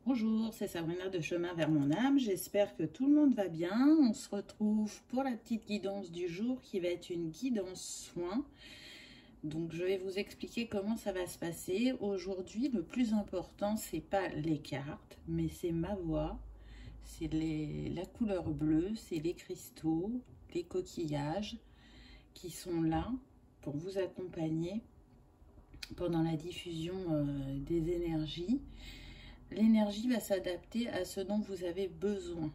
Bonjour, c'est Sabrina de Chemin vers mon âme. J'espère que tout le monde va bien. On se retrouve pour la petite guidance du jour qui va être une guidance soin. Donc je vais vous expliquer comment ça va se passer. Aujourd'hui, le plus important, c'est pas les cartes, mais c'est ma voix. C'est la couleur bleue, c'est les cristaux, les coquillages qui sont là pour vous accompagner pendant la diffusion des énergies. L'énergie va s'adapter à ce dont vous avez besoin.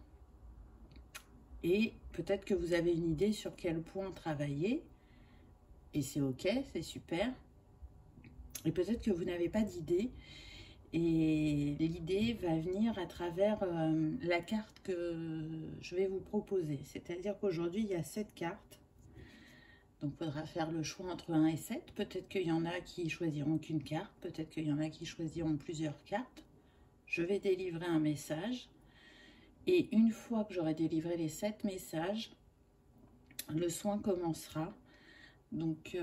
Et peut-être que vous avez une idée sur quel point travailler. Et c'est ok, c'est super. Et peut-être que vous n'avez pas d'idée. Et l'idée va venir à travers la carte que je vais vous proposer. C'est-à-dire qu'aujourd'hui, il y a 7 cartes. Donc, il faudra faire le choix entre 1 et 7. Peut-être qu'il y en a qui choisiront qu'une carte. Peut-être qu'il y en a qui choisiront plusieurs cartes. Je vais délivrer un message et une fois que j'aurai délivré les 7 messages, le soin commencera. Donc,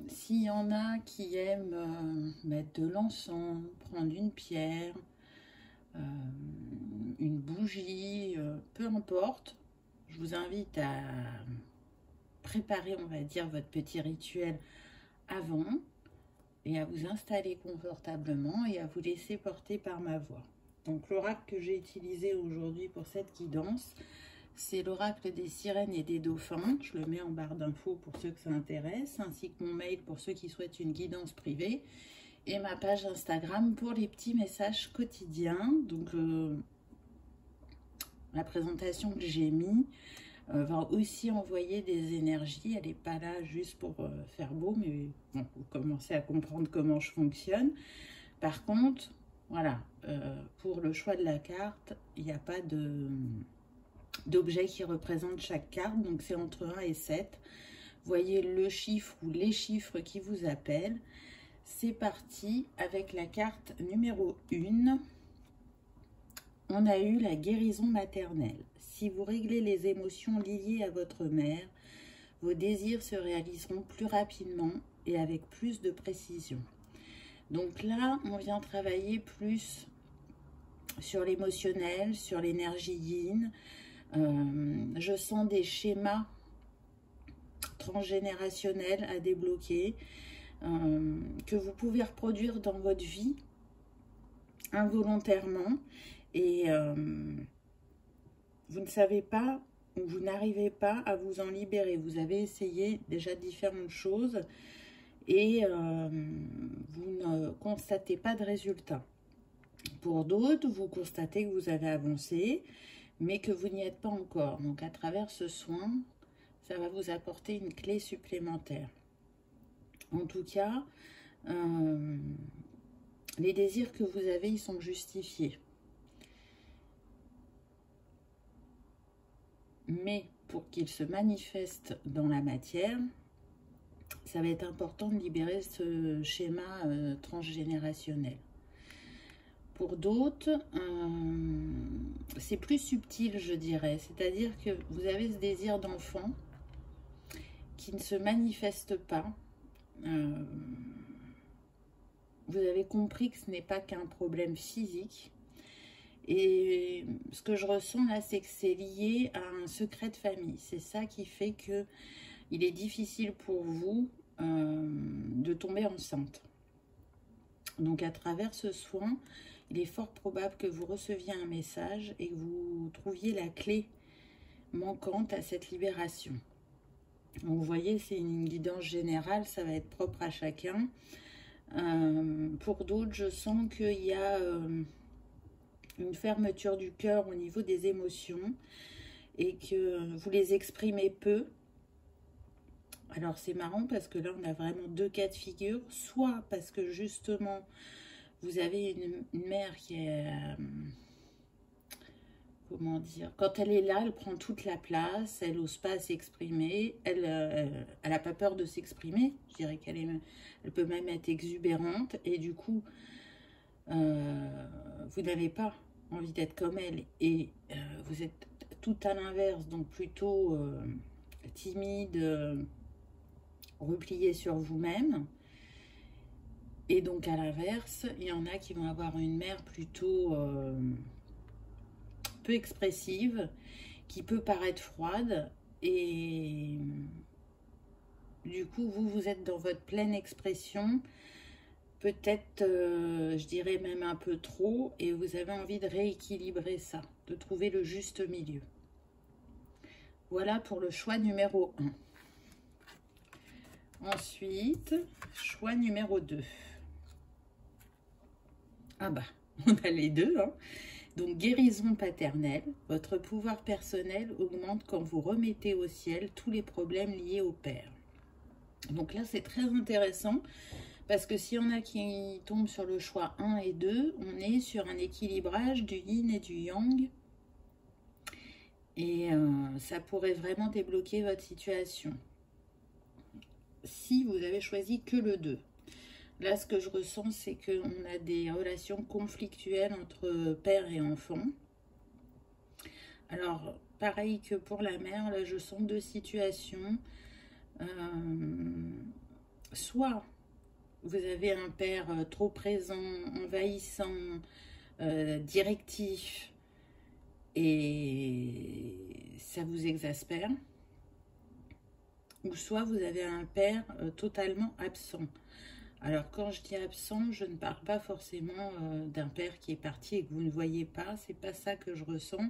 s'il y en a qui aiment mettre de l'encens, prendre une pierre, une bougie, peu importe, je vous invite à préparer, on va dire, votre petit rituel avant et à vous installer confortablement et à vous laisser porter par ma voix. Donc l'oracle que j'ai utilisé aujourd'hui pour cette guidance, c'est l'oracle des sirènes et des dauphins. Je le mets en barre d'infos pour ceux que ça intéresse, ainsi que mon mail pour ceux qui souhaitent une guidance privée, et ma page Instagram pour les petits messages quotidiens. Donc la présentation que j'ai mis va aussi envoyer des énergies. Elle n'est pas là juste pour faire beau, mais bon, vous commencez à comprendre comment je fonctionne. Par contre, voilà, pour le choix de la carte, il n'y a pas d'objet qui représente chaque carte, donc c'est entre 1 et 7. Voyez le chiffre ou les chiffres qui vous appellent. C'est parti avec la carte numéro 1. On a eu la guérison maternelle. Si vous réglez les émotions liées à votre mère, vos désirs se réaliseront plus rapidement et avec plus de précision. Donc là, on vient travailler plus sur l'émotionnel, sur l'énergie yin. Je sens des schémas transgénérationnels à débloquer que vous pouvez reproduire dans votre vie involontairement. Et vous ne savez pas ou vous n'arrivez pas à vous en libérer. Vous avez essayé déjà différentes choses et vous ne constatez pas de résultat. Pour d'autres, vous constatez que vous avez avancé, mais que vous n'y êtes pas encore. Donc à travers ce soin, ça va vous apporter une clé supplémentaire. En tout cas, les désirs que vous avez, ils sont justifiés. Mais pour qu'il se manifeste dans la matière, ça va être important de libérer ce schéma transgénérationnel. Pour d'autres, c'est plus subtil, je dirais. C'est-à-dire que vous avez ce désir d'enfant qui ne se manifeste pas. Vous avez compris que ce n'est pas qu'un problème physique. Et ce que je ressens là, c'est que c'est lié à un secret de famille. C'est ça qui fait que il est difficile pour vous de tomber enceinte. Donc à travers ce soin, il est fort probable que vous receviez un message et que vous trouviez la clé manquante à cette libération. Donc vous voyez, c'est une guidance générale, ça va être propre à chacun. Pour d'autres, je sens qu'il y a une fermeture du cœur au niveau des émotions et que vous les exprimez peu. Alors c'est marrant parce que là on a vraiment deux cas de figure, soit parce que justement vous avez une mère qui est, comment dire, quand elle est là, elle prend toute la place, elle n'ose pas s'exprimer, elle n'a pas peur de s'exprimer, je dirais elle peut même être exubérante et du coup vous n'avez pas envie d'être comme elle et vous êtes tout à l'inverse, donc plutôt timide, replié sur vous-même. Et donc à l'inverse, il y en a qui vont avoir une mère plutôt peu expressive, qui peut paraître froide, et du coup vous êtes dans votre pleine expression, peut-être je dirais même un peu trop, et vous avez envie de rééquilibrer ça, de trouver le juste milieu. Voilà pour le choix numéro 1. Ensuite, choix numéro 2. Ah bah, on a les deux, hein. Donc, guérison paternelle. Votre pouvoir personnel augmente quand vous remettez au ciel tous les problèmes liés au père. Donc là, c'est très intéressant parce que s'il y en a qui tombent sur le choix 1 et 2, on est sur un équilibrage du yin et du yang. Et ça pourrait vraiment débloquer votre situation. Si vous avez choisi que le 2. Là, ce que je ressens, c'est qu'on a des relations conflictuelles entre père et enfant. Alors, pareil que pour la mère, là, je sens deux situations. Soit vous avez un père trop présent, envahissant, directif, et ça vous exaspère. Ou soit vous avez un père totalement absent. Alors, quand je dis absent, je ne parle pas forcément d'un père qui est parti et que vous ne voyez pas. C'est pas ça que je ressens.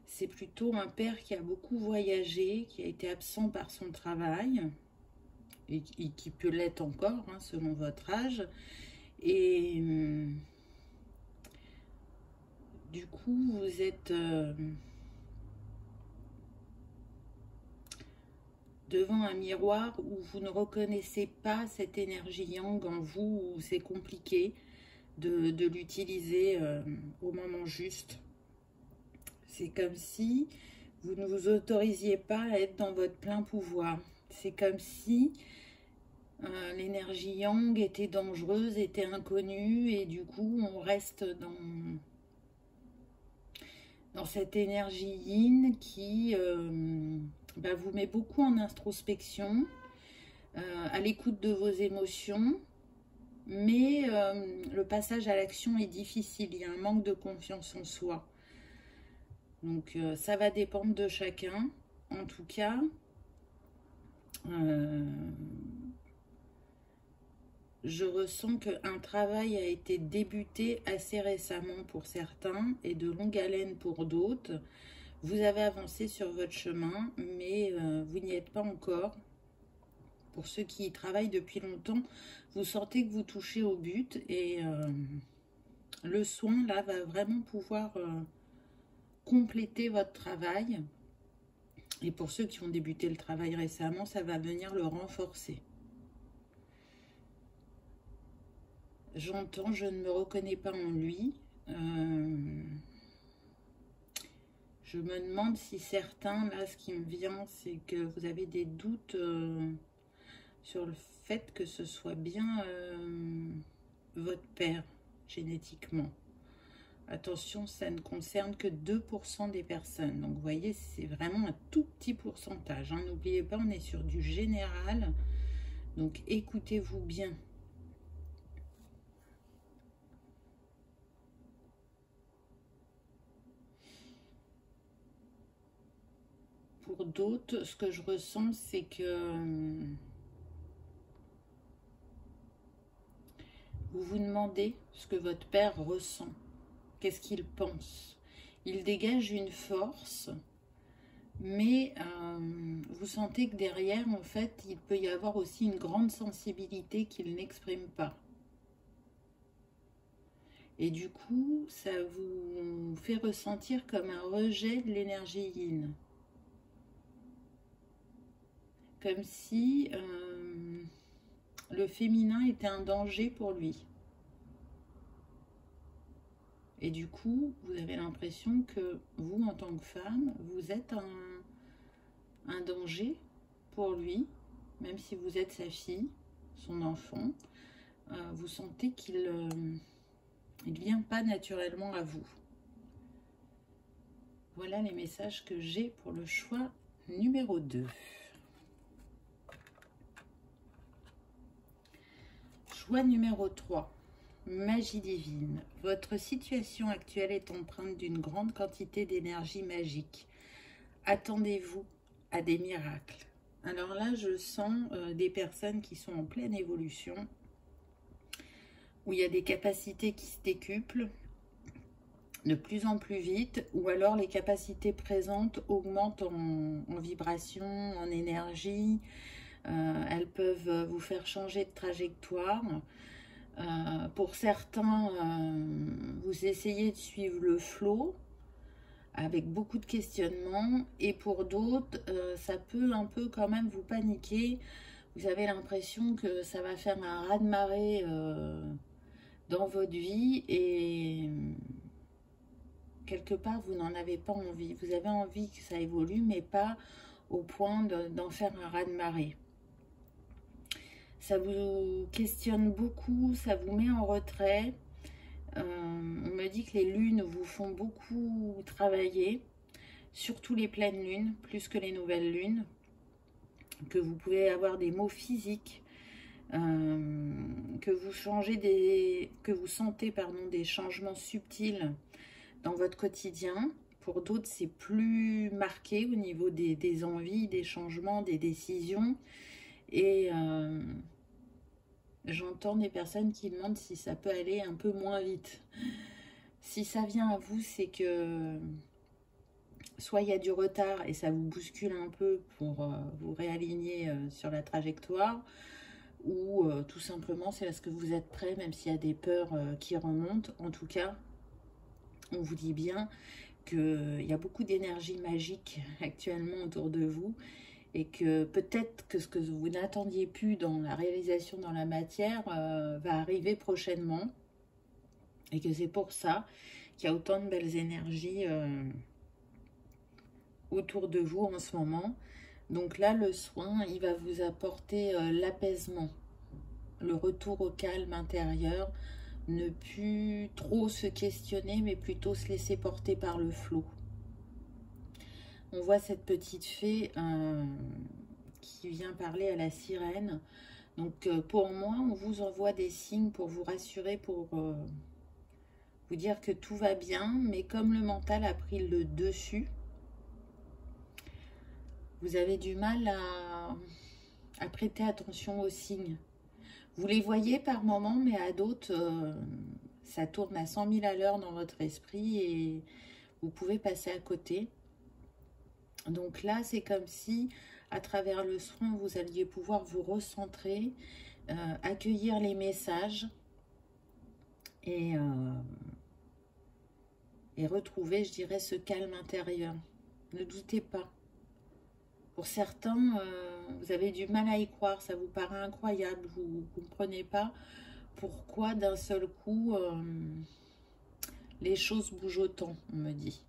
C'est plutôt un père qui a beaucoup voyagé, qui a été absent par son travail, et qui peut l'être encore, hein, selon votre âge. Et du coup, vous êtes devant un miroir où vous ne reconnaissez pas cette énergie yang en vous, où c'est compliqué de l'utiliser au moment juste. C'est comme si vous ne vous autorisiez pas à être dans votre plein pouvoir. C'est comme si l'énergie yang était dangereuse, était inconnue, et du coup on reste dans cette énergie yin qui vous met beaucoup en introspection, à l'écoute de vos émotions, mais le passage à l'action est difficile, il y a un manque de confiance en soi. Donc ça va dépendre de chacun. En tout cas, je ressens qu'un travail a été débuté assez récemment pour certains et de longue haleine pour d'autres. Vous avez avancé sur votre chemin, mais vous n'y êtes pas encore. Pour ceux qui y travaillent depuis longtemps, vous sentez que vous touchez au but, et le soin là va vraiment pouvoir compléter votre travail. Et pour ceux qui ont débuté le travail récemment, ça va venir le renforcer. J'entends, je ne me reconnais pas en lui. Je me demande si certains, là, ce qui me vient, c'est que vous avez des doutes sur le fait que ce soit bien votre père, génétiquement. Attention, ça ne concerne que 2% des personnes. Donc, vous voyez, c'est vraiment un tout petit pourcentage, hein. N'oubliez pas, on est sur du général. Donc, écoutez-vous bien. Pour d'autres, ce que je ressens, c'est que vous vous demandez ce que votre père ressent. Qu'est-ce qu'il pense? Il dégage une force, mais vous sentez que derrière, en fait, il peut y avoir aussi une grande sensibilité qu'il n'exprime pas. Et du coup, ça vous fait ressentir comme un rejet de l'énergie yin. Comme si le féminin était un danger pour lui. Et du coup, vous avez l'impression que vous, en tant que femme, vous êtes un danger pour lui, même si vous êtes sa fille, son enfant. Vous sentez qu'il ne vient pas naturellement à vous. Voilà les messages que j'ai pour le choix numéro 2. Choix numéro 3. Magie divine. Votre situation actuelle est empreinte d'une grande quantité d'énergie magique. Attendez-vous à des miracles. Alors là, je sens des personnes qui sont en pleine évolution, où il y a des capacités qui se décuplent de plus en plus vite, ou alors les capacités présentes augmentent en vibration, en énergie. Elles peuvent vous faire changer de trajectoire. Pour certains, vous essayez de suivre le flot avec beaucoup de questionnements, et pour d'autres, ça peut un peu quand même vous paniquer. Vous avez l'impression que ça va faire un raz-de-marée dans votre vie, et quelque part, vous n'en avez pas envie. Vous avez envie que ça évolue, mais pas au point d'en faire un raz-de-marée. Ça vous questionne beaucoup, ça vous met en retrait. On me dit que les lunes vous font beaucoup travailler, surtout les pleines lunes, plus que les nouvelles lunes, que vous pouvez avoir des maux physiques, que vous sentez des changements subtils dans votre quotidien. Pour d'autres, c'est plus marqué au niveau des envies, des changements, des décisions. Et j'entends des personnes qui demandent si ça peut aller un peu moins vite. Si ça vient à vous, c'est que soit il y a du retard et ça vous bouscule un peu pour vous réaligner sur la trajectoire, ou tout simplement c'est parce que vous êtes prêt, même s'il y a des peurs qui remontent. En tout cas, on vous dit bien qu'il y a beaucoup d'énergie magique actuellement autour de vous, et que peut-être que ce que vous n'attendiez plus dans la réalisation dans la matière va arriver prochainement, et que c'est pour ça qu'il y a autant de belles énergies autour de vous en ce moment. Donc là, le soin, il va vous apporter l'apaisement, le retour au calme intérieur, ne plus trop se questionner, mais plutôt se laisser porter par le flot. On voit cette petite fée qui vient parler à la sirène. Donc pour moi, on vous envoie des signes pour vous rassurer, pour vous dire que tout va bien. Mais comme le mental a pris le dessus, vous avez du mal à prêter attention aux signes. Vous les voyez par moments, mais à d'autres, ça tourne à 100 000 à l'heure dans votre esprit et vous pouvez passer à côté. Donc là, c'est comme si, à travers le soin, vous alliez pouvoir vous recentrer, accueillir les messages et retrouver, je dirais, ce calme intérieur. Ne doutez pas. Pour certains, vous avez du mal à y croire, ça vous paraît incroyable, vous ne comprenez pas pourquoi d'un seul coup, les choses bougent autant, on me dit.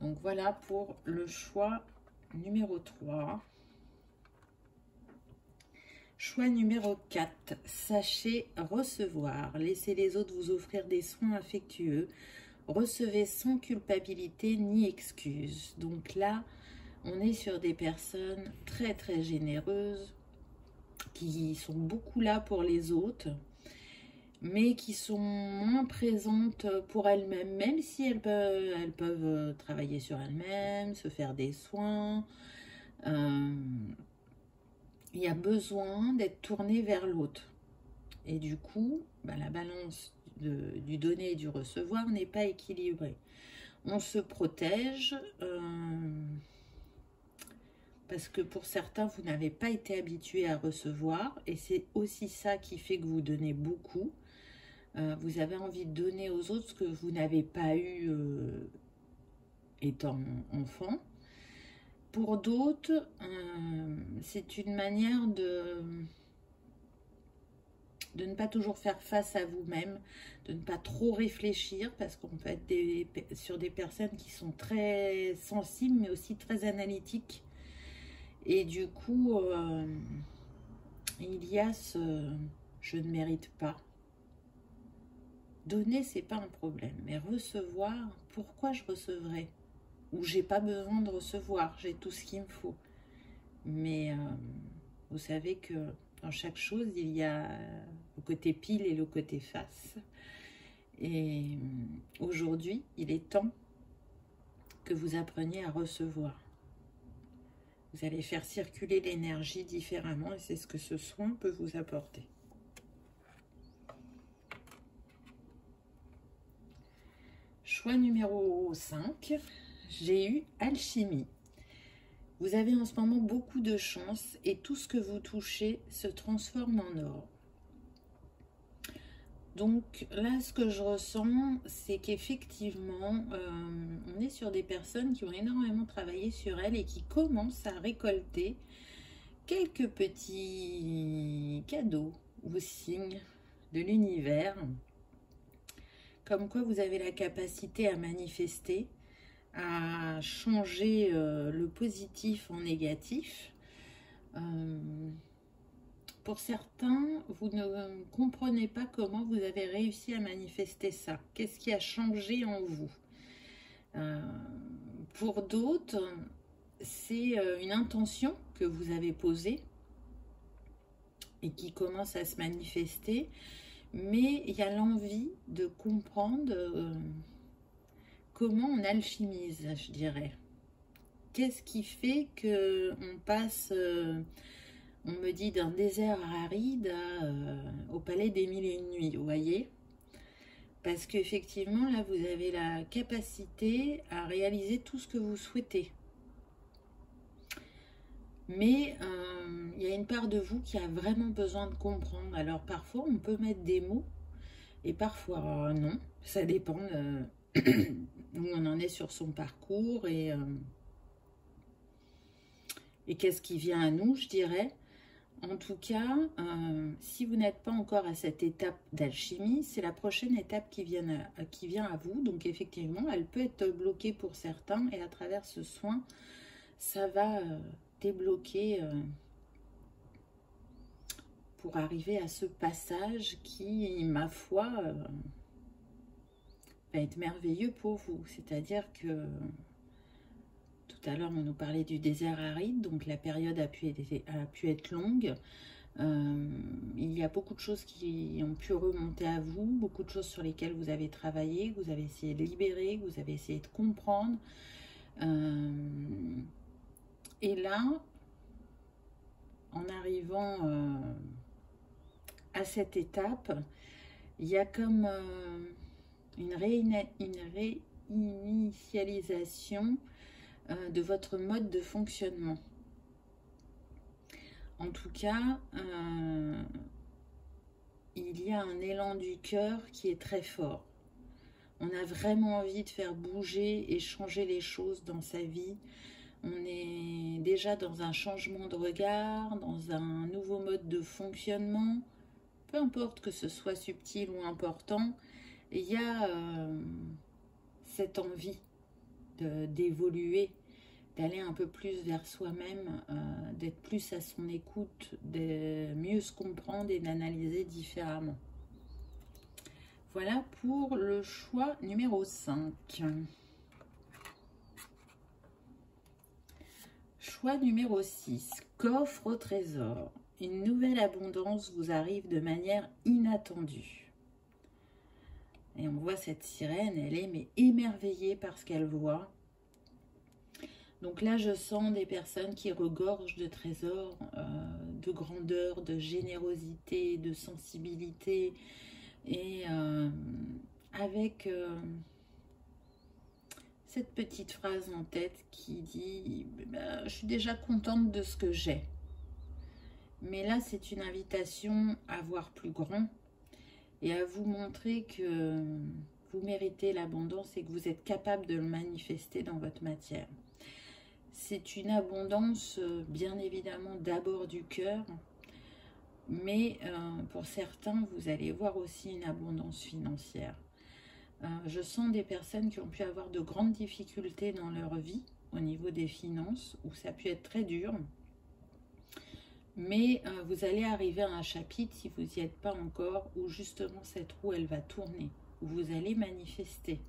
Donc voilà pour le choix numéro 3. Choix numéro 4. Sachez recevoir. Laissez les autres vous offrir des soins affectueux. Recevez sans culpabilité ni excuse. Donc là, on est sur des personnes très très généreuses, qui sont beaucoup là pour les autres, mais qui sont moins présentes pour elles-mêmes, même si elles peuvent travailler sur elles-mêmes, se faire des soins. Il y a besoin d'être tourné vers l'autre. Et du coup, la balance du donner et du recevoir n'est pas équilibrée. On se protège parce que pour certains, vous n'avez pas été habitué à recevoir, et c'est aussi ça qui fait que vous donnez beaucoup. Vous avez envie de donner aux autres ce que vous n'avez pas eu étant enfant. Pour d'autres, c'est une manière de ne pas toujours faire face à vous-même, de ne pas trop réfléchir, parce qu'on peut être sur des personnes qui sont très sensibles, mais aussi très analytiques. Et du coup, il y a ce « je ne mérite pas ». Donner, c'est pas un problème, mais recevoir, pourquoi je recevrais? Ou j'ai pas besoin de recevoir, j'ai tout ce qu'il me faut. Mais vous savez que Dans chaque chose, il y a le côté pile et le côté face. Et aujourd'hui, il est temps que vous appreniez à recevoir. Vous allez faire circuler l'énergie différemment et c'est ce que ce soin peut vous apporter. Choix numéro 5, j'ai eu alchimie. Vous avez en ce moment beaucoup de chance et tout ce que vous touchez se transforme en or. Donc là, ce que je ressens, c'est qu'effectivement, on est sur des personnes qui ont énormément travaillé sur elles et qui commencent à récolter quelques petits cadeaux ou signes de l'univers. Comme quoi vous avez la capacité à manifester, à changer le positif en négatif. Pour certains, vous ne comprenez pas comment vous avez réussi à manifester ça. Qu'est-ce qui a changé en vous? Pour d'autres, c'est une intention que vous avez posée et qui commence à se manifester. Mais il y a l'envie de comprendre comment on alchimise, je dirais. Qu'est-ce qui fait qu'on passe... on me dit d'un désert aride au palais des mille et une nuits, vous voyez? Parce qu'effectivement, là, vous avez la capacité à réaliser tout ce que vous souhaitez. Mais il y a une part de vous qui a vraiment besoin de comprendre. Alors, parfois, on peut mettre des mots et parfois non. Ça dépend où on en est sur son parcours et qu'est-ce qui vient à nous, je dirais. En tout cas, si vous n'êtes pas encore à cette étape d'alchimie, c'est la prochaine étape qui vient à vous. Donc effectivement, elle peut être bloquée pour certains et à travers ce soin, ça va débloquer pour arriver à ce passage qui, ma foi, va être merveilleux pour vous. C'est-à-dire que tout à l'heure, on nous parlait du désert aride, donc la période a pu être longue. Il y a beaucoup de choses qui ont pu remonter à vous, beaucoup de choses sur lesquelles vous avez travaillé, que vous avez essayé de libérer, que vous avez essayé de comprendre. Et là, en arrivant à cette étape, il y a comme une réinitialisation de votre mode de fonctionnement. En tout cas, il y a un élan du cœur qui est très fort. On a vraiment envie de faire bouger et changer les choses dans sa vie. On est déjà dans un changement de regard, dans un nouveau mode de fonctionnement. Peu importe que ce soit subtil ou important, il y a cette envie d'évoluer, d'aller un peu plus vers soi-même, d'être plus à son écoute, de mieux se comprendre et d'analyser différemment. Voilà pour le choix numéro 5. Choix numéro 6. Coffre au trésor. Une nouvelle abondance vous arrive de manière inattendue. Et on voit cette sirène, elle est émerveillée par ce qu'elle voit. Donc là, je sens des personnes qui regorgent de trésors, de grandeur, de générosité, de sensibilité. Et avec cette petite phrase en tête qui dit « Je suis déjà contente de ce que j'ai ». Mais là, c'est une invitation à voir plus grand et à vous montrer que vous méritez l'abondance et que vous êtes capable de le manifester dans votre matière. C'est une abondance, bien évidemment, d'abord du cœur, mais pour certains, vous allez voir aussi une abondance financière. Je sens des personnes qui ont pu avoir de grandes difficultés dans leur vie au niveau des finances, où ça a pu être très dur. Mais vous allez arriver à un chapitre, si vous n'y êtes pas encore, où justement cette roue, elle va tourner, où vous allez manifester.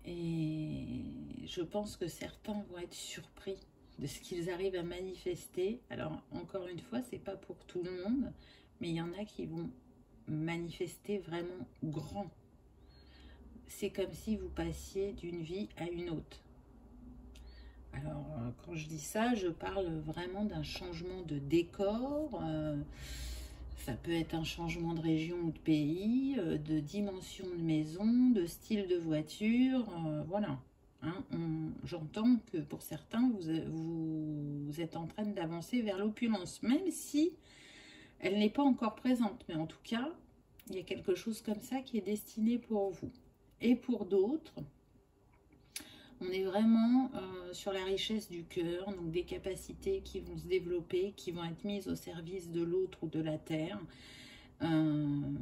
Et je pense que certains vont être surpris de ce qu'ils arrivent à manifester. Alors, encore une fois, c'est pas pour tout le monde, mais il y en a qui vont manifester vraiment grand. C'est comme si vous passiez d'une vie à une autre. Alors, quand je dis ça, je parle vraiment d'un changement de décor. Ça peut être un changement de région ou de pays, de dimension de maison, de style de voiture, voilà. Hein, j'entends que pour certains, vous êtes en train d'avancer vers l'opulence, même si elle n'est pas encore présente. Mais en tout cas, il y a quelque chose comme ça qui est destiné pour vous. Et pour d'autres, on est vraiment sur la richesse du cœur, donc des capacités qui vont se développer, qui vont être mises au service de l'autre ou de la terre. Même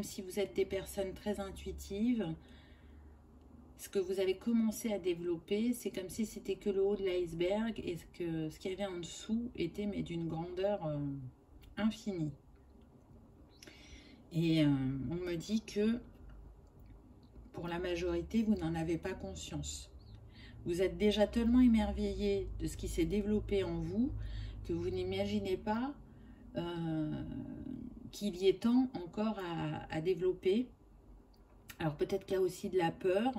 si vous êtes des personnes très intuitives, ce que vous avez commencé à développer, c'est comme si c'était que le haut de l'iceberg et que ce qu'il y avait en dessous était mais d'une grandeur infinie. Et on me dit que pour la majorité, vous n'en avez pas conscience. Vous êtes déjà tellement émerveillé de ce qui s'est développé en vous que vous n'imaginez pas qu'il y ait tant encore à développer. Alors peut-être qu'il y a aussi de la peur.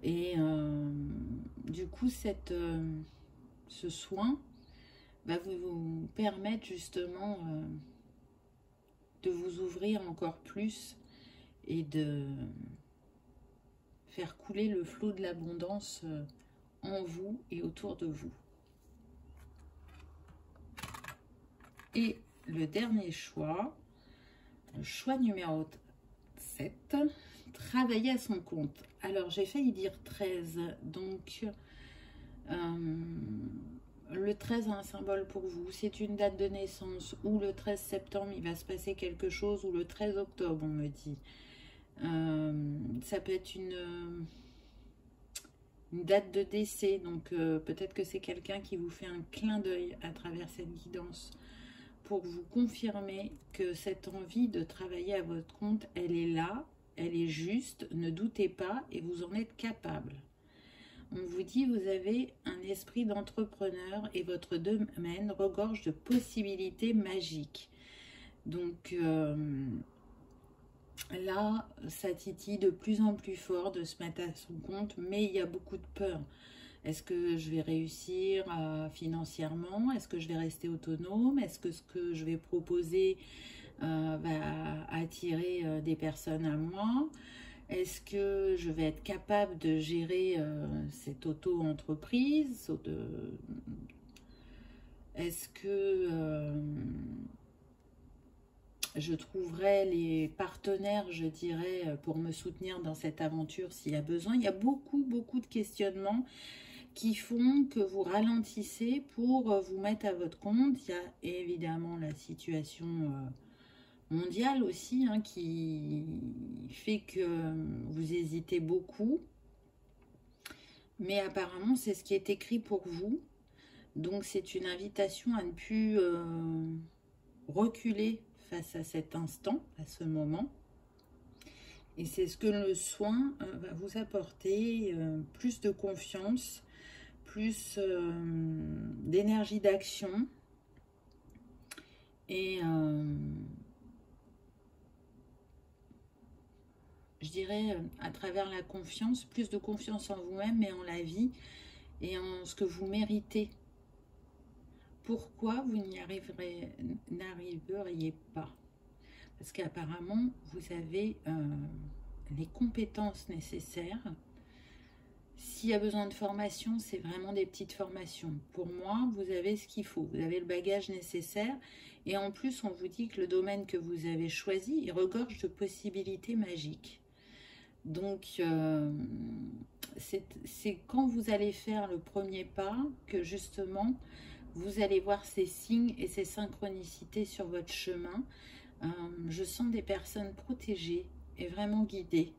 Et du coup, ce soin va vous permettre justement de vous ouvrir encore plus et de faire couler le flot de l'abondance en vous et autour de vous. Et le dernier choix, le choix numéro 7, travailler à son compte. Alors j'ai failli dire 13, donc le 13 a un symbole pour vous, c'est une date de naissance, ou le 13 septembre il va se passer quelque chose, ou le 13 octobre on me dit. Ça peut être une date de décès, donc peut-être que c'est quelqu'un qui vous fait un clin d'œil à travers cette guidance pour vous confirmer que cette envie de travailler à votre compte, elle est là, elle est juste, ne doutez pas et vous en êtes capable. On vous dit, vous avez un esprit d'entrepreneur et votre domaine regorge de possibilités magiques. Donc là, ça titille de plus en plus fort de se mettre à son compte, mais il y a beaucoup de peur. Est-ce que je vais réussir financièrement? Est-ce que je vais rester autonome? Est-ce que ce que je vais proposer va attirer des personnes à moi? Est-ce que je vais être capable de gérer cette auto-entreprise? Est-ce que je trouverai les partenaires, je dirais, pour me soutenir dans cette aventure s'il y a besoin? Il y a beaucoup de questionnements qui font que vous ralentissez pour vous mettre à votre compte. Il y a évidemment la situation mondiale aussi hein, qui fait que vous hésitez beaucoup. Mais apparemment, c'est ce qui est écrit pour vous. Donc, c'est une invitation à ne plus reculer face à cet instant, à ce moment. Et c'est ce que le soin va vous apporter, plus de confiance, plus d'énergie d'action et je dirais à travers la confiance, plus de confiance en vous-même et en la vie et en ce que vous méritez. Pourquoi vous n'arriveriez pas? Parce qu'apparemment, vous avez les compétences nécessaires. S'il y a besoin de formation, c'est vraiment des petites formations. Pour moi, vous avez ce qu'il faut. Vous avez le bagage nécessaire. Et en plus, on vous dit que le domaine que vous avez choisi, il regorge de possibilités magiques. Donc, c'est quand vous allez faire le premier pas que justement, vous allez voir ces signes et ces synchronicités sur votre chemin. Je sens des personnes protégées et vraiment guidées.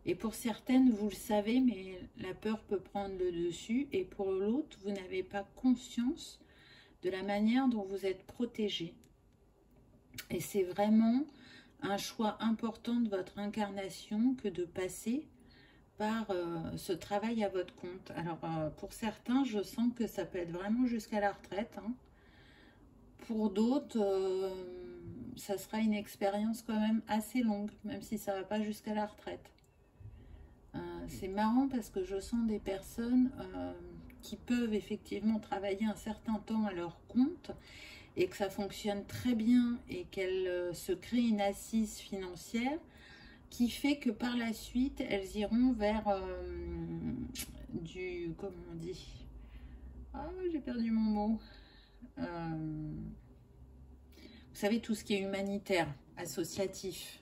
Et pour certaines, vous le savez, mais la peur peut prendre le dessus. Et pour l'autre, vous n'avez pas conscience de la manière dont vous êtes protégé. Et c'est vraiment un choix important de votre incarnation que de passer par ce travail à votre compte. Alors, pour certains, je sens que ça peut être vraiment jusqu'à la retraite, hein. Pour d'autres, ça sera une expérience quand même assez longue, même si ça ne va pas jusqu'à la retraite. C'est marrant parce que je sens des personnes qui peuvent effectivement travailler un certain temps à leur compte et que ça fonctionne très bien et qu'elles se créent une assise financière qui fait que par la suite, elles iront vers comment on dit? Ah, j'ai perdu mon mot. Vous savez, tout ce qui est humanitaire, associatif.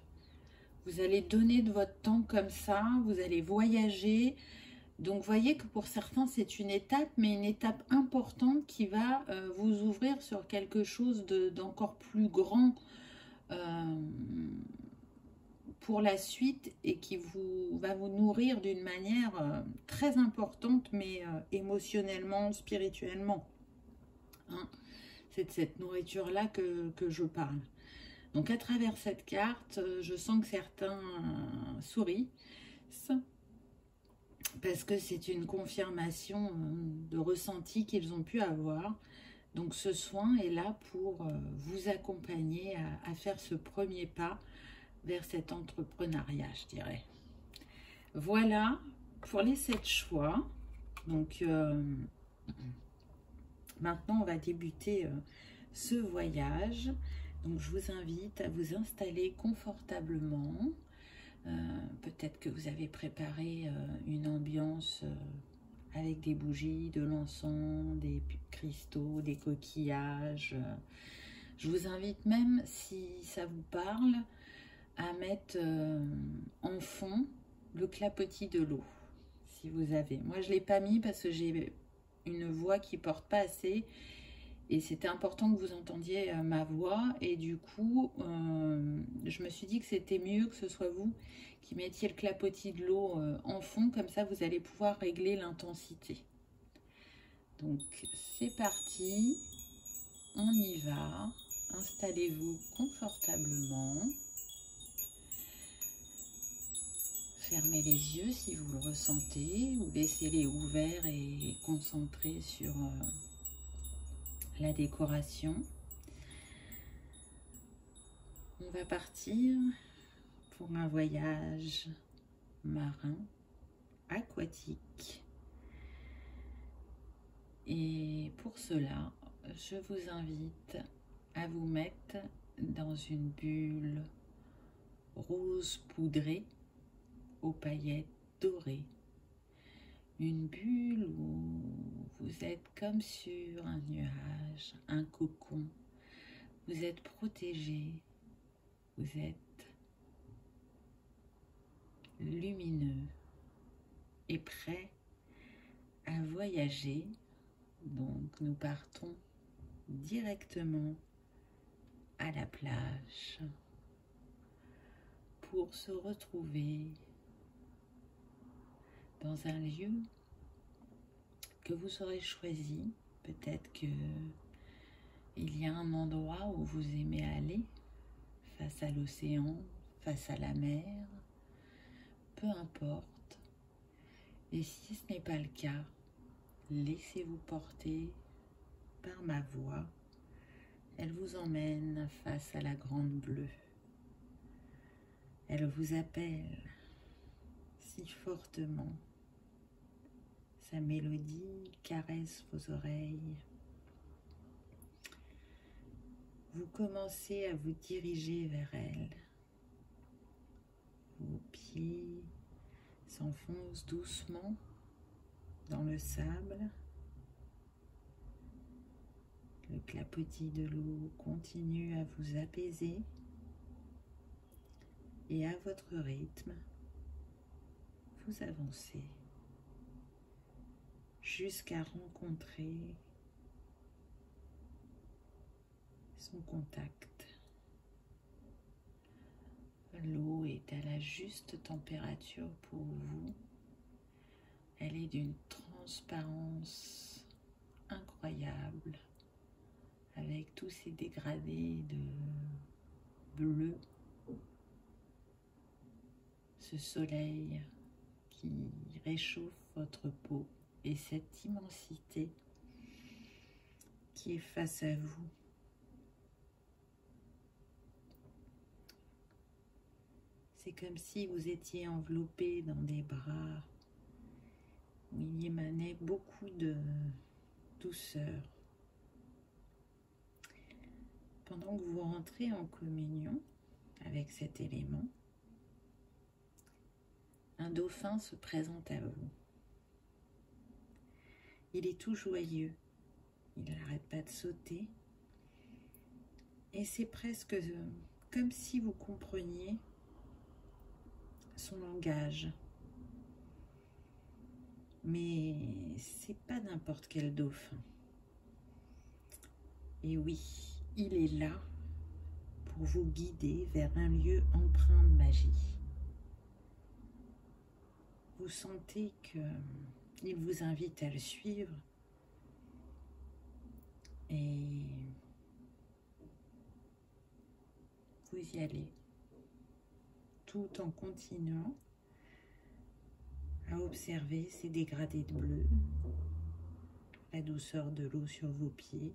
Vous allez donner de votre temps comme ça, vous allez voyager. Donc, voyez que pour certains, c'est une étape, mais une étape importante qui va vous ouvrir sur quelque chose d'encore plus grand pour la suite et qui va vous nourrir d'une manière très importante, mais émotionnellement, spirituellement. Hein, c'est de cette nourriture-là que je parle. Donc à travers cette carte, je sens que certains sourient parce que c'est une confirmation de ressenti qu'ils ont pu avoir. Donc ce soin est là pour vous accompagner à faire ce premier pas vers cet entrepreneuriat, je dirais. Voilà pour les 7 choix. Donc maintenant on va débuter ce voyage. Donc je vous invite à vous installer confortablement. Peut-être que vous avez préparé une ambiance avec des bougies, de l'encens, des cristaux, des coquillages. Je vous invite même, si ça vous parle, à mettre en fond le clapotis de l'eau, si vous avez. Moi, je ne l'ai pas mis parce que j'ai une voix qui ne porte pas assez et c'était important que vous entendiez ma voix et du coup, je me suis dit que c'était mieux que ce soit vous qui mettiez le clapotis de l'eau en fond, comme ça vous allez pouvoir régler l'intensité. Donc, c'est parti, on y va, installez-vous confortablement. Fermez les yeux si vous le ressentez ou laissez-les ouverts et concentrés sur la décoration. On va partir pour un voyage marin, aquatique. Et pour cela, je vous invite à vous mettre dans une bulle rose poudrée aux paillettes dorées. Une bulle où vous êtes comme sur un nuage, un cocon. Vous êtes protégé, vous êtes lumineux et prêt à voyager. Donc nous partons directement à la plage pour se retrouver dans un lieu que vous aurez choisi. Peut-être que il y a un endroit où vous aimez aller, face à l'océan, face à la mer, peu importe. Et si ce n'est pas le cas, laissez-vous porter par ma voix. Elle vous emmène face à la grande bleue. Elle vous appelle si fortement. Sa mélodie caresse vos oreilles. Vous commencez à vous diriger vers elle. Vos pieds s'enfoncent doucement dans le sable. Le clapotis de l'eau continue à vous apaiser. Et à votre rythme, vous avancez jusqu'à rencontrer son contact. L'eau est à la juste température pour vous. Elle est d'une transparence incroyable, avec tous ces dégradés de bleu. Ce soleil qui réchauffe votre peau et cette immensité qui est face à vous. C'est comme si vous étiez enveloppé dans des bras où il émanait beaucoup de douceur. Pendant que vous rentrez en communion avec cet élément, un dauphin se présente à vous. Il est tout joyeux, il n'arrête pas de sauter et c'est presque comme si vous compreniez son langage. Mais c'est pas n'importe quel dauphin. Et oui, il est là pour vous guider vers un lieu empreint de magie. Vous sentez qu'il vous invite à le suivre et vous y allez, tout en continuant à observer ces dégradés de bleu, la douceur de l'eau sur vos pieds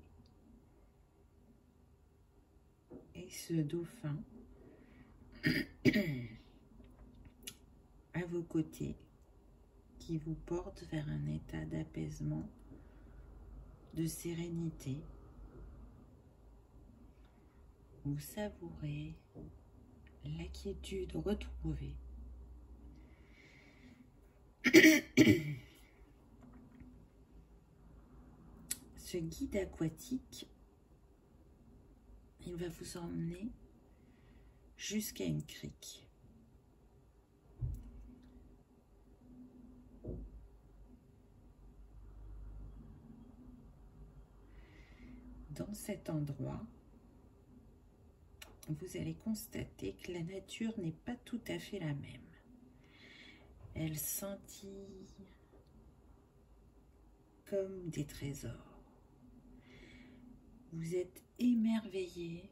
et ce dauphin à vos côtés qui vous porte vers un état d'apaisement, de sérénité. Vous savourez la quiétude retrouvée. Ce guide aquatique, il va vous emmener jusqu'à une crique. Dans cet endroit, vous allez constater que la nature n'est pas tout à fait la même. Elle scintille comme des trésors. Vous êtes émerveillé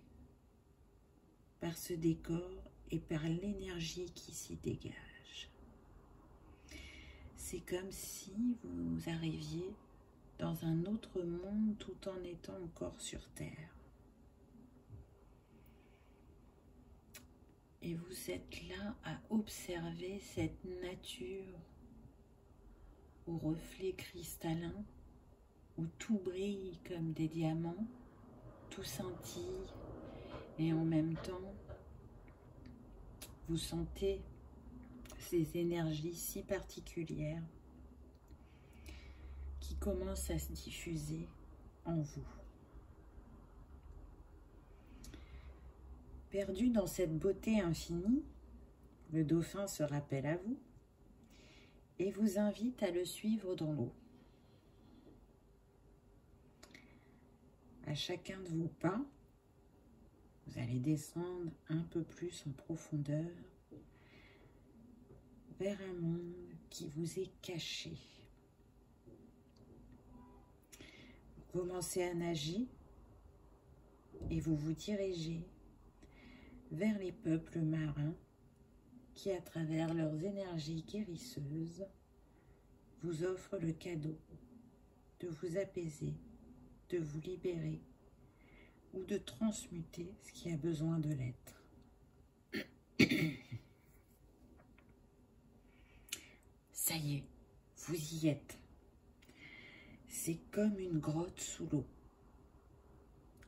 par ce décor et par l'énergie qui s'y dégage. C'est comme si vous arriviez dans un autre monde tout en étant encore sur Terre. Et vous êtes là à observer cette nature aux reflets cristallins, où tout brille comme des diamants, tout scintille, et en même temps, vous sentez ces énergies si particulières qui commencent à se diffuser en vous. Perdu dans cette beauté infinie, le dauphin se rappelle à vous et vous invite à le suivre dans l'eau. À chacun de vos pas, vous allez descendre un peu plus en profondeur vers un monde qui vous est caché. Vous commencez à nager et vous vous dirigez vers les peuples marins qui, à travers leurs énergies guérisseuses, vous offrent le cadeau de vous apaiser, de vous libérer ou de transmuter ce qui a besoin de l'être. Ça y est, vous y êtes. C'est comme une grotte sous l'eau.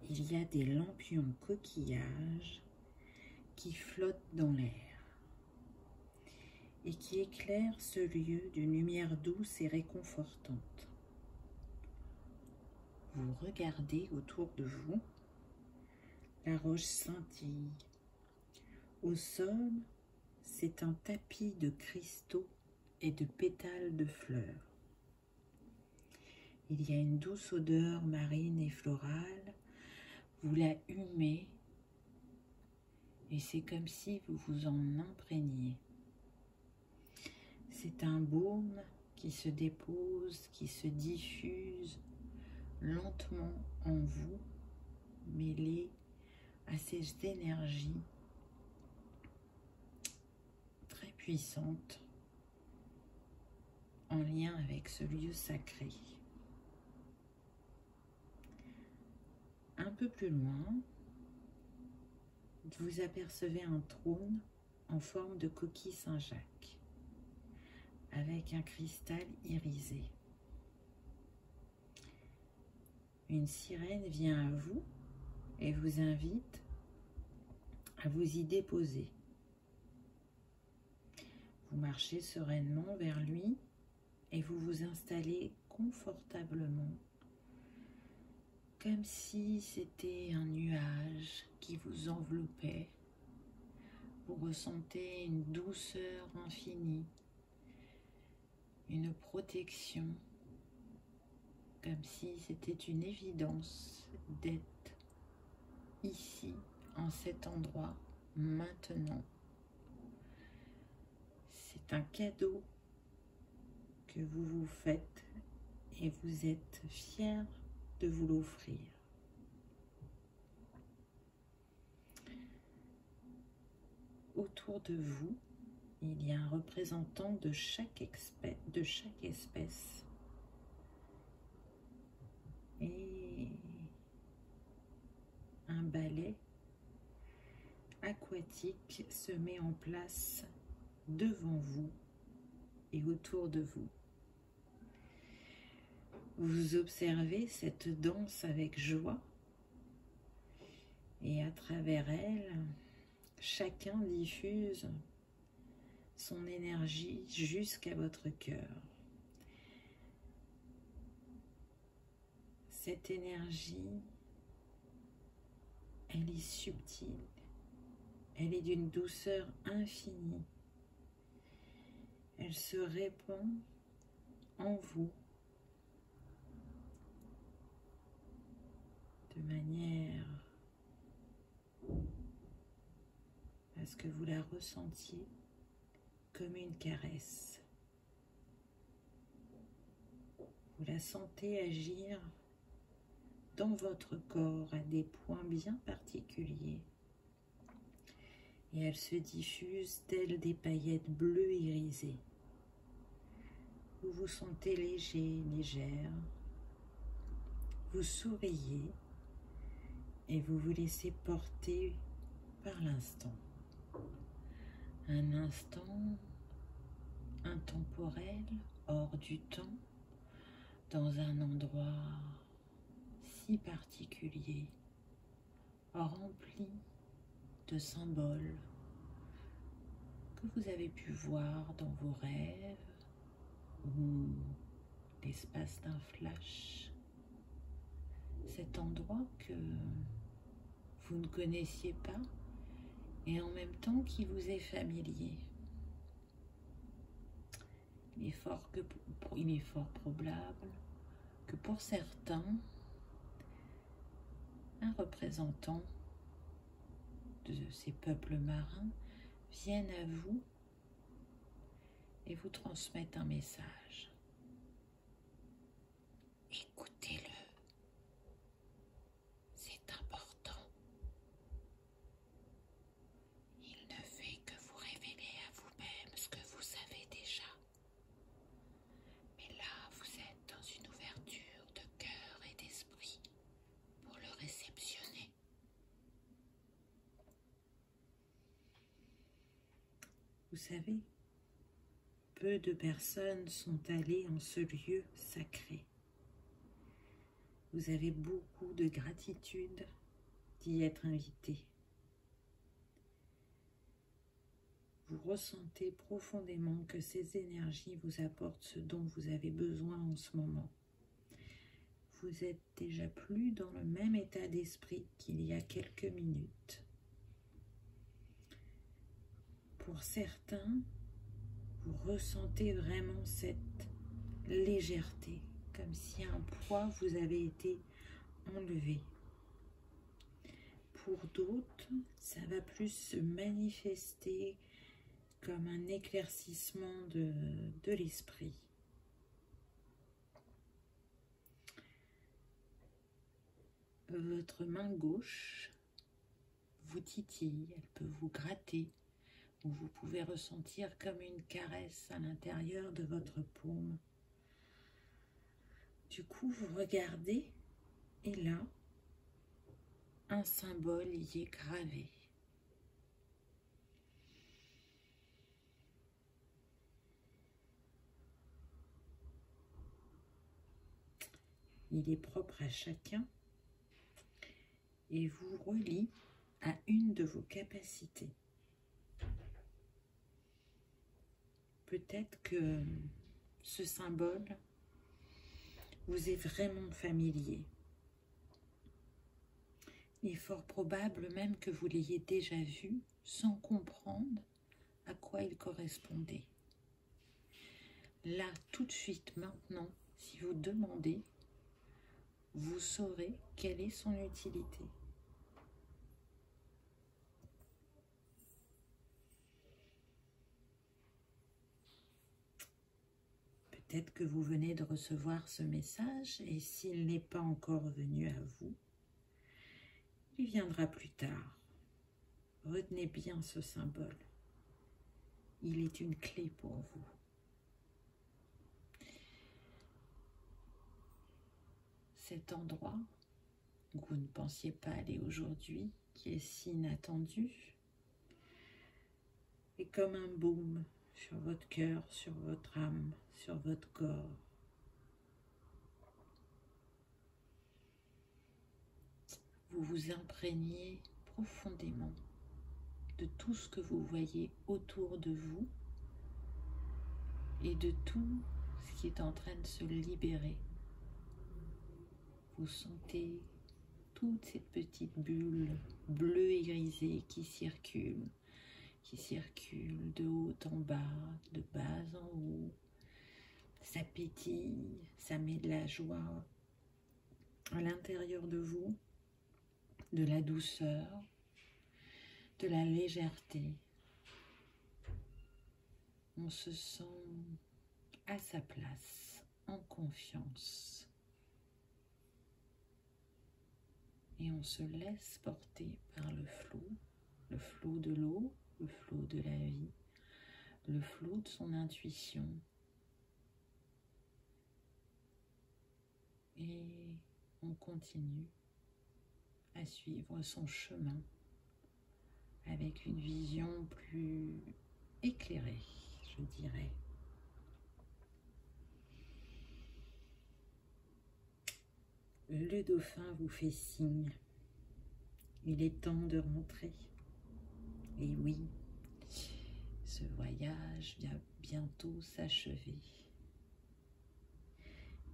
Il y a des lampions coquillages qui flottent dans l'air et qui éclairent ce lieu d'une lumière douce et réconfortante. Vous regardez autour de vous, la roche scintille. Au sol, c'est un tapis de cristaux et de pétales de fleurs. Il y a une douce odeur marine et florale. Vous la humez et c'est comme si vous vous en imprégniez. C'est un baume qui se dépose, qui se diffuse lentement en vous, mêlé à ces énergies très puissantes en lien avec ce lieu sacré. Un peu plus loin, vous apercevez un trône en forme de coquille Saint-Jacques, avec un cristal irisé. Une sirène vient à vous et vous invite à vous y déposer. Vous marchez sereinement vers lui et vous vous installez confortablement, comme si c'était un nuage qui vous enveloppait. Vous ressentez une douceur infinie, une protection, comme si c'était une évidence d'être ici, en cet endroit, maintenant. C'est un cadeau que vous vous faites et vous êtes fiers de vous l'offrir. Autour de vous, il y a un représentant de chaque espèce. Et un balai aquatique se met en place devant vous et autour de vous. Vous observez cette danse avec joie et à travers elle, chacun diffuse son énergie jusqu'à votre cœur. Cette énergie, elle est subtile, elle est d'une douceur infinie. Elle se répand en vous de manière à ce que vous la ressentiez comme une caresse. Vous la sentez agir dans votre corps à des points bien particuliers. Et elle se diffuse telles des paillettes bleues irisées. Vous vous sentez léger, légère. Vous souriez et vous vous laissez porter par l'instant. Un instant intemporel, hors du temps, dans un endroit si particulier, rempli de symboles que vous avez pu voir dans vos rêves ou l'espace d'un flash. Cet endroit que vous ne connaissiez pas et en même temps qui vous est familier. Il est fort probable que pour certains, un représentant de ces peuples marins vienne à vous et vous transmette un message. Écoutez-le. C'est important. Il ne fait que vous révéler à vous-même ce que vous savez déjà. Mais là, vous êtes dans une ouverture de cœur et d'esprit pour le réceptionner. Vous savez, peu de personnes sont allées en ce lieu sacré. Vous avez beaucoup de gratitude d'y être invité. Vous ressentez profondément que ces énergies vous apportent ce dont vous avez besoin en ce moment. Vous êtes déjà plus dans le même état d'esprit qu'il y a quelques minutes. Pour certains, vous ressentez vraiment cette légèreté, comme si un poids vous avait été enlevé. Pour d'autres, ça va plus se manifester comme un éclaircissement de l'esprit. Votre main gauche vous titille, elle peut vous gratter, où vous pouvez ressentir comme une caresse à l'intérieur de votre paume. Du coup, vous regardez et là, un symbole y est gravé. Il est propre à chacun et vous relie à une de vos capacités. Peut-être que ce symbole vous est vraiment familier. Il est fort probable même que vous l'ayez déjà vu sans comprendre à quoi il correspondait. Là, tout de suite, maintenant, si vous demandez, vous saurez quelle est son utilité. Peut-être que vous venez de recevoir ce message et s'il n'est pas encore venu à vous, il viendra plus tard. Retenez bien ce symbole. Il est une clé pour vous. Cet endroit où vous ne pensiez pas aller aujourd'hui, qui est si inattendu, est comme un baume sur votre cœur, sur votre âme, sur votre corps. Vous vous imprégnez profondément de tout ce que vous voyez autour de vous et de tout ce qui est en train de se libérer. Vous sentez toute cette petite bulle bleue et grisée qui circule de haut en bas, de bas en haut. Ça pétille, ça met de la joie à l'intérieur de vous, de la douceur, de la légèreté. On se sent à sa place, en confiance. Et on se laisse porter par le flot de l'eau, le flot de la vie, le flot de son intuition. Et on continue à suivre son chemin avec une vision plus éclairée, je dirais. Le dauphin vous fait signe. Il est temps de rentrer. Et oui, ce voyage va bientôt s'achever.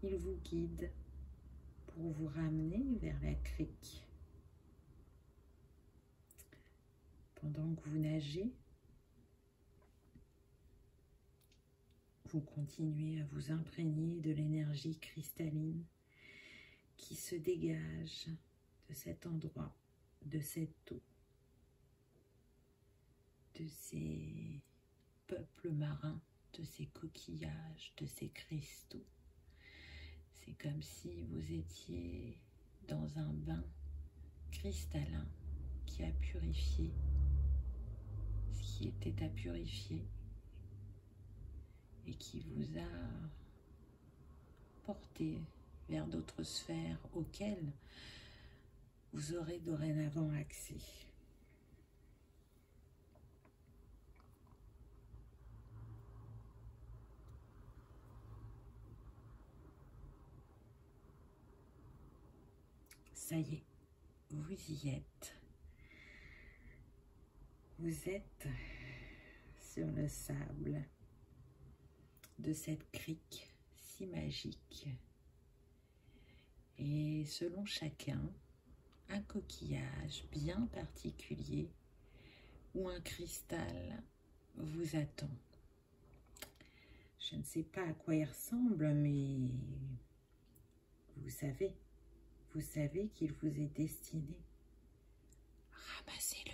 Il vous guide pour vous ramener vers la crique. Pendant que vous nagez, vous continuez à vous imprégner de l'énergie cristalline qui se dégage de cet endroit, de cette eau, de ces peuples marins, de ces coquillages, de ces cristaux. C'est comme si vous étiez dans un bain cristallin qui a purifié ce qui était à purifier et qui vous a porté vers d'autres sphères auxquelles vous aurez dorénavant accès. Ça y est, vous y êtes. Vous êtes sur le sable de cette crique si magique. Et selon chacun, un coquillage bien particulier ou un cristal vous attend. Je ne sais pas à quoi il ressemble, mais vous savez qu'il vous est destiné. Ramassez-le.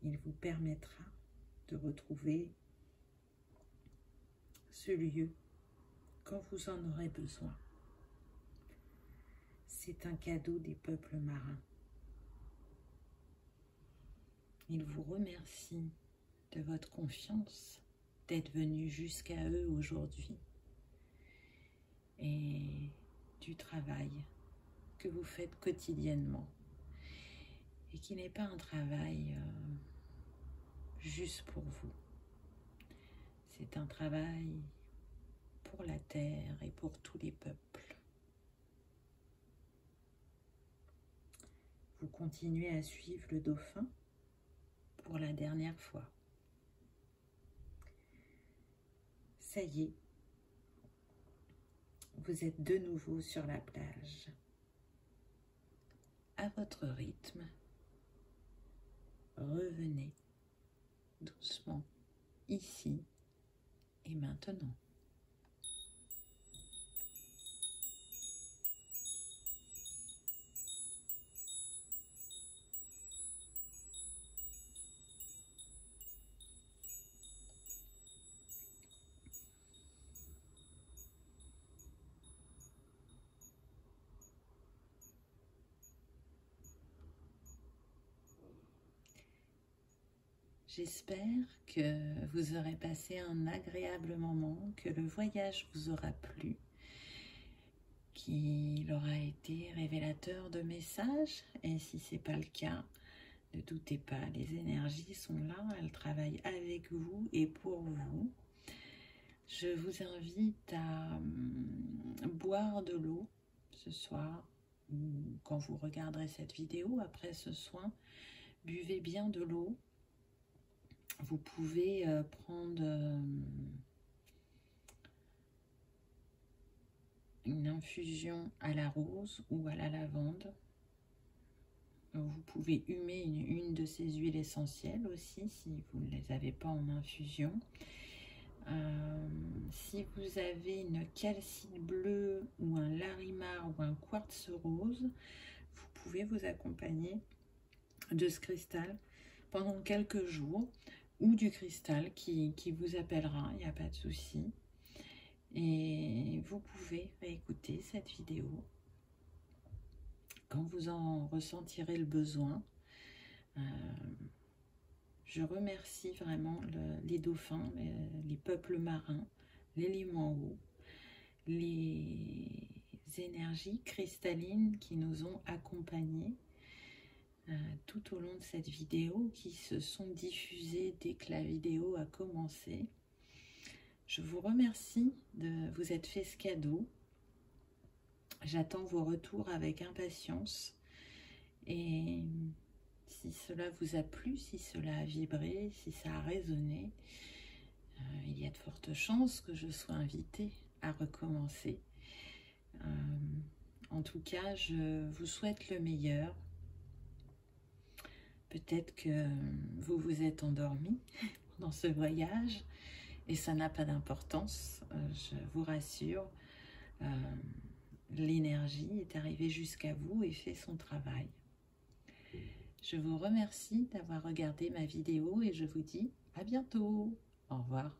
Il vous permettra de retrouver ce lieu quand vous en aurez besoin. C'est un cadeau des peuples marins. Ils vous remercient de votre confiance, d'être venu jusqu'à eux aujourd'hui et du travail que vous faites quotidiennement et qui n'est pas un travail juste pour vous. C'est un travail pour la terre et pour tous les peuples. Vous continuez à suivre le dauphin pour la dernière fois. Ça y est, vous êtes de nouveau sur la plage. À votre rythme, revenez doucement ici et maintenant. J'espère que vous aurez passé un agréable moment, que le voyage vous aura plu, qu'il aura été révélateur de messages. Et si ce n'est pas le cas, ne doutez pas, les énergies sont là, elles travaillent avec vous et pour vous. Je vous invite à boire de l'eau ce soir, ou quand vous regarderez cette vidéo après ce soin, buvez bien de l'eau. Vous pouvez prendre une infusion à la rose ou à la lavande. Vous pouvez humer une de ces huiles essentielles aussi si vous ne les avez pas en infusion. Si vous avez une calcite bleue ou un larimar ou un quartz rose, vous pouvez vous accompagner de ce cristal pendant quelques jours, ou du cristal qui vous appellera, il n'y a pas de souci. Et vous pouvez réécouter cette vidéo quand vous en ressentirez le besoin. Je remercie vraiment les dauphins, les peuples marins, l'élément eau, les énergies cristallines qui nous ont accompagnés tout au long de cette vidéo, qui se sont diffusées dès que la vidéo a commencé. Je vous remercie de vous être fait ce cadeau. J'attends vos retours avec impatience. Et si cela vous a plu, si cela a vibré, si ça a résonné, il y a de fortes chances que je sois invitée à recommencer. En tout cas, je vous souhaite le meilleur. Peut-être que vous vous êtes endormi dans ce voyage et ça n'a pas d'importance, je vous rassure. L'énergie est arrivée jusqu'à vous et fait son travail. Je vous remercie d'avoir regardé ma vidéo et je vous dis à bientôt. Au revoir.